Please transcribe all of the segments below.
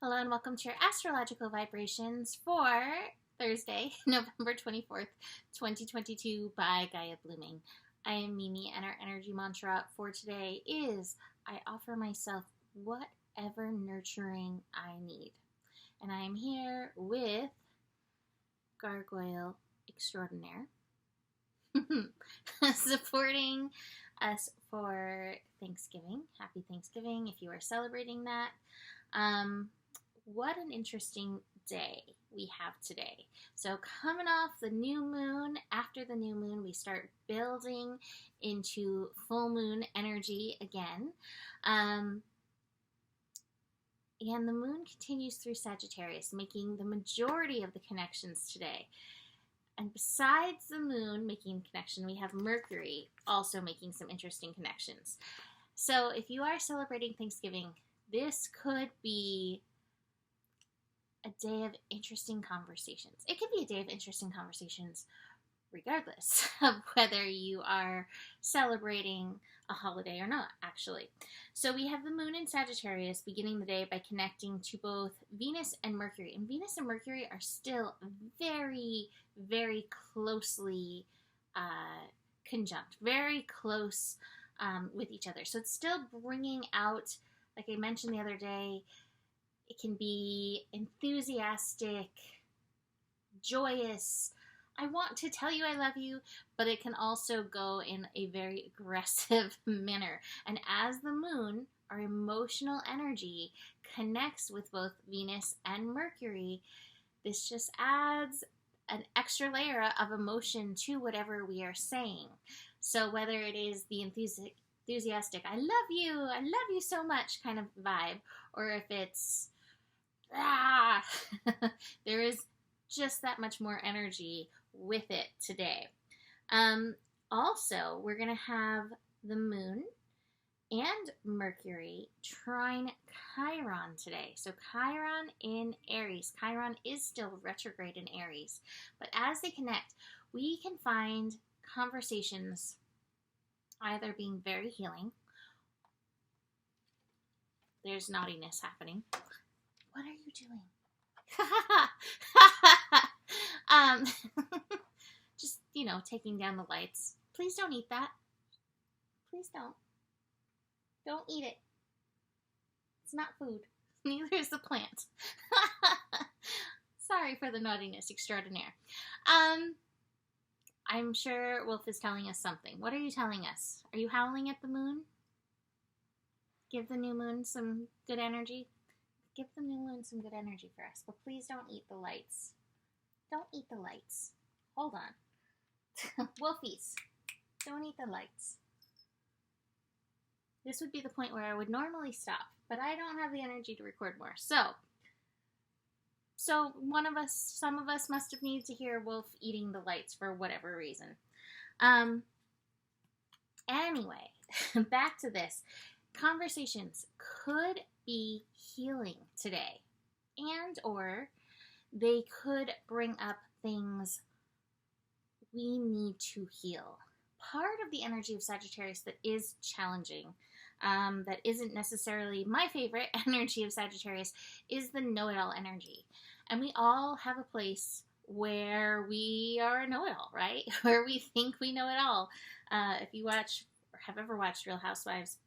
Hello and welcome to your astrological vibrations for Thursday, November 24th, 2022 by Gaia Blooming. I am Mimi and our energy mantra for today is I offer myself whatever nurturing I need. And I am here with Gargoyle Extraordinaire supporting us for Thanksgiving. Happy Thanksgiving if you are celebrating that. What an interesting day we have today. So coming off the new moon, after the new moon, we start building into full moon energy again. And the moon continues through Sagittarius, making the majority of the connections today. And besides the moon making connection, we have Mercury also making some interesting connections. So if you are celebrating Thanksgiving, this could be a day of interesting conversations. It could be a day of interesting conversations regardless of whether you are celebrating a holiday or not, actually. So we have the moon in Sagittarius beginning the day by connecting to both Venus and Mercury. And Venus and Mercury are still very, very closely conjunct, very close with each other. So it's still bringing out, like I mentioned the other day, it can be enthusiastic, joyous. I want to tell you I love you, but it can also go in a very aggressive manner. And as the moon, our emotional energy connects with both Venus and Mercury, this just adds an extra layer of emotion to whatever we are saying. So whether it is the enthusiastic, I love you so much kind of vibe, or if it's there is just that much more energy with it today. Also, we're going to have the moon and Mercury trine Chiron today. So Chiron in Aries. Chiron is still retrograde in Aries. But as they connect, we can find conversations either being very healing. There's naughtiness happening. What are you doing? Just, taking down the lights. Please don't eat that. Please don't. Don't eat it. It's not food. Neither is the plant. Sorry for the naughtiness extraordinaire. I'm sure Wolf is telling us something. What are you telling us? Are you howling at the moon? Give the new moon some good energy. Give the new moon some good energy for us, but please don't eat the lights. Don't eat the lights. Hold on. Wolfies, don't eat the lights. This would be the point where I would normally stop, but I don't have the energy to record more. So some of us must have needed to hear Wolf eating the lights for whatever reason. Anyway, back to this. Conversations could be healing today, and or they could bring up things we need to heal. Part of the energy of Sagittarius that is challenging, that isn't necessarily my favorite energy of Sagittarius, is the know-it-all energy. And we all have a place where we are a know-it-all, right? Where we think we know it all. If you watch or have ever watched Real Housewives,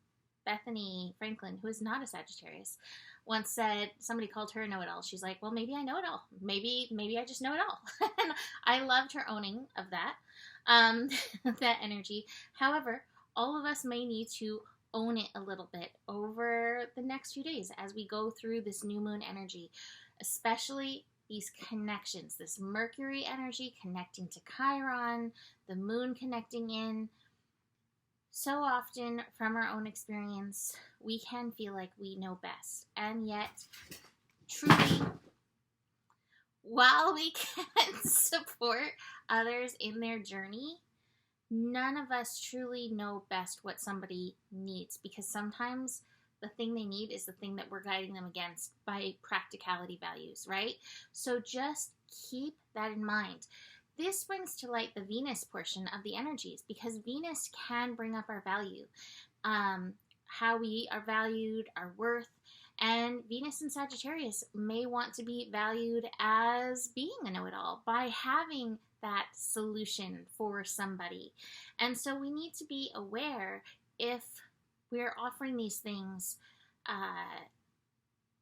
Bethany Franklin, who is not a Sagittarius, once said, somebody called her a know-it-all. She's like, well, maybe I know it all. Maybe I just know it all. And I loved her owning of that, that energy. However, all of us may need to own it a little bit over the next few days as we go through this new moon energy, especially these connections, this Mercury energy connecting to Chiron, the moon connecting in. So often, from our own experience, we can feel like we know best. And yet, truly, while we can support others in their journey, none of us truly know best what somebody needs. Because sometimes the thing they need is the thing that we're guiding them against by practicality values, right? So just keep that in mind. This brings to light the Venus portion of the energies, because Venus can bring up our value, how we are valued, our worth, And Venus in Sagittarius may want to be valued as being a know-it-all by having that solution for somebody. And so we need to be aware if we're offering these things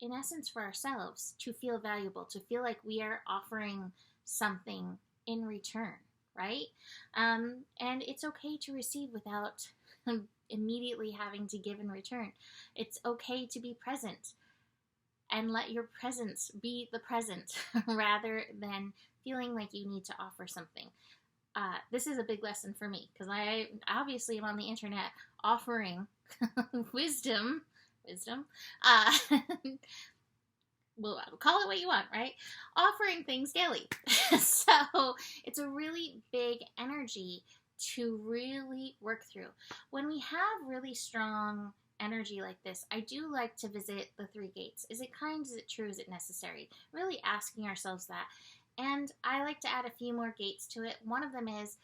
in essence for ourselves to feel valuable, to feel like we are offering something in return, right? And it's okay to receive without immediately having to give in return. It's okay to be present and let your presence be the present rather than feeling like you need to offer something. This is a big lesson for me because I obviously am on the internet offering wisdom. Well, call it what you want, right? Offering things daily. So it's a really big energy to really work through. When we have really strong energy like this, I do like to visit the 3 gates. Is it kind? Is it true? Is it necessary? Really asking ourselves that. And I like to add a few more gates to it. One of them is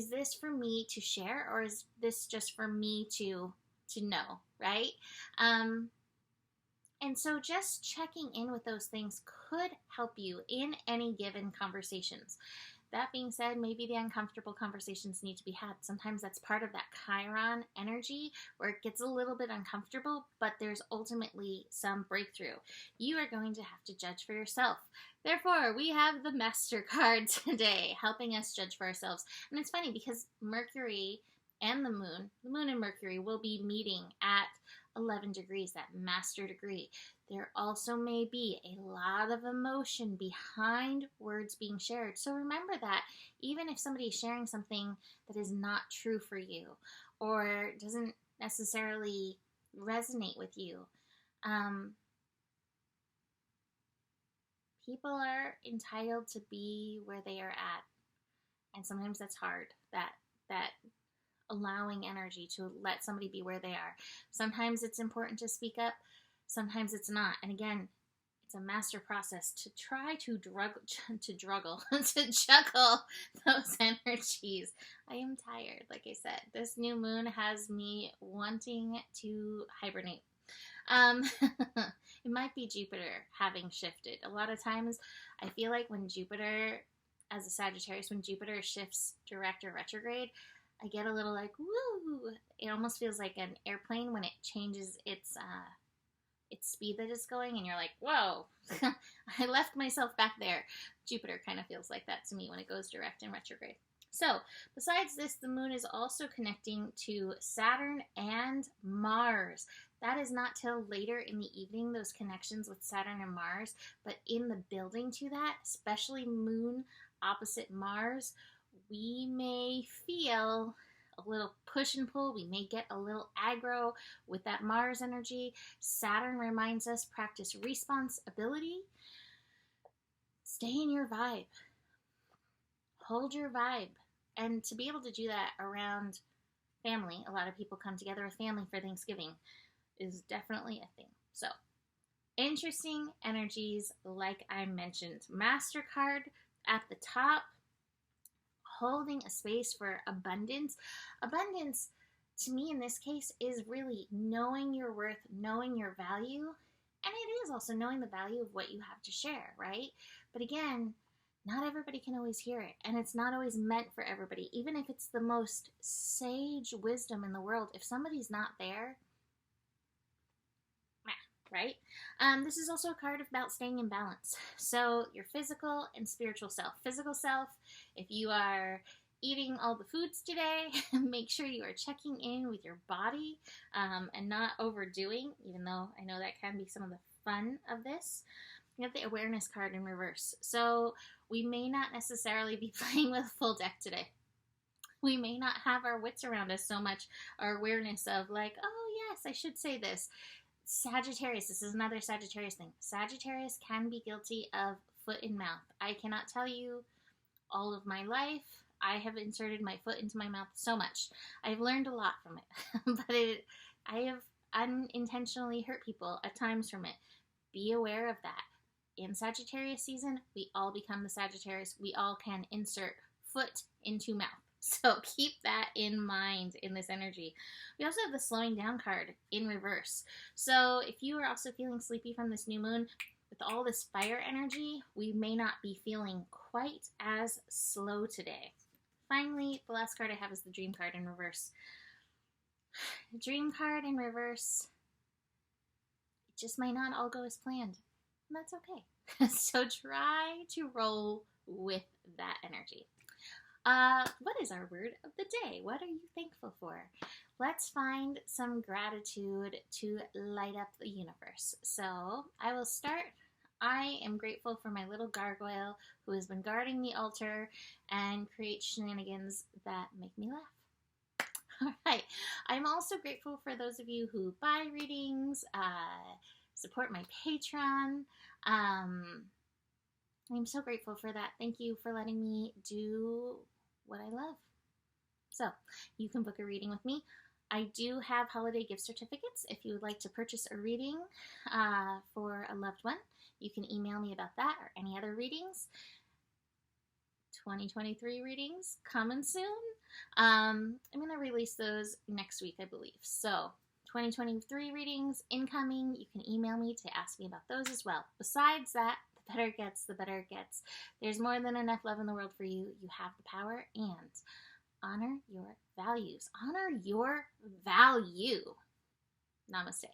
this for me to share, or is this just for me to know, right? And so just checking in with those things could help you in any given conversations. That being said, maybe the uncomfortable conversations need to be had. Sometimes that's part of that Chiron energy where it gets a little bit uncomfortable, but there's ultimately some breakthrough. You are going to have to judge for yourself. Therefore, we have the Master card today, helping us judge for ourselves. And it's funny because Mercury and the Moon and Mercury will be meeting at 11 degrees, that master degree. There also may be a lot of emotion behind words being shared. So remember that even if somebody is sharing something that is not true for you or doesn't necessarily resonate with you, people are entitled to be where they are at. And sometimes that's hard, that allowing energy to let somebody be where they are. Sometimes it's important to speak up, sometimes it's not. And again, it's a master process to try to juggle those energies. I am tired, like I said. This new moon has me wanting to hibernate. It might be Jupiter having shifted. A lot of times I feel like when Jupiter, as a Sagittarius, when Jupiter shifts direct or retrograde, I get a little like, woo! It almost feels like an airplane when it changes its speed that it's going, and you're like, whoa, I left myself back there. Jupiter kind of feels like that to me when it goes direct and retrograde. So, besides this, the moon is also connecting to Saturn and Mars. That is not till later in the evening, those connections with Saturn and Mars, but in the building to that, especially moon opposite Mars, we may feel a little push and pull. We may get a little aggro with that Mars energy. Saturn reminds us, practice responsibility. Stay in your vibe. Hold your vibe. And to be able to do that around family, a lot of people come together with family for Thanksgiving, is definitely a thing. So, interesting energies, like I mentioned. Master card at the top, holding a space for abundance. Abundance, to me in this case, is really knowing your worth, knowing your value, and it is also knowing the value of what you have to share, right? But again, not everybody can always hear it, and it's not always meant for everybody. Even if it's the most sage wisdom in the world, if somebody's not there, right? This is also a card about staying in balance. So your physical and spiritual self. Physical self, if you are eating all the foods today, make sure you are checking in with your body and not overdoing, even though I know that can be some of the fun of this. You have the awareness card in reverse. So we may not necessarily be playing with full deck today. We may not have our wits around us so much, our awareness of like, oh yes, I should say this. Sagittarius, this is another Sagittarius thing. Sagittarius can be guilty of foot in mouth. I cannot tell you all of my life. I have inserted my foot into my mouth so much. I've learned a lot from it, but I have unintentionally hurt people at times from it. Be aware of that. In Sagittarius season, we all become the Sagittarius. We all can insert foot into mouth. So keep that in mind in this energy. We also have the slowing down card in reverse. So if you are also feeling sleepy from this new moon, with all this fire energy, we may not be feeling quite as slow today. Finally, the last card I have is the dream card in reverse. Dream card in reverse, it just might not all go as planned. And that's okay. So try to roll with that energy. What is our word of the day? What are you thankful for? Let's find some gratitude to light up the universe. So I will start. I am grateful for my little gargoyle who has been guarding the altar and create shenanigans that make me laugh. All right. I'm also grateful for those of you who buy readings, support my Patreon. I'm so grateful for that. Thank you for letting me do what I love. So, you can book a reading with me. I do have holiday gift certificates. If you would like to purchase a reading for a loved one, you can email me about that or any other readings. 2023 readings coming soon. I'm going to release those next week, I believe. So, 2023 readings incoming. You can email me to ask me about those as well. Besides that, the better it gets, the better it gets. There's more than enough love in the world for you. You have the power, and honor your values. Honor your value. Namaste.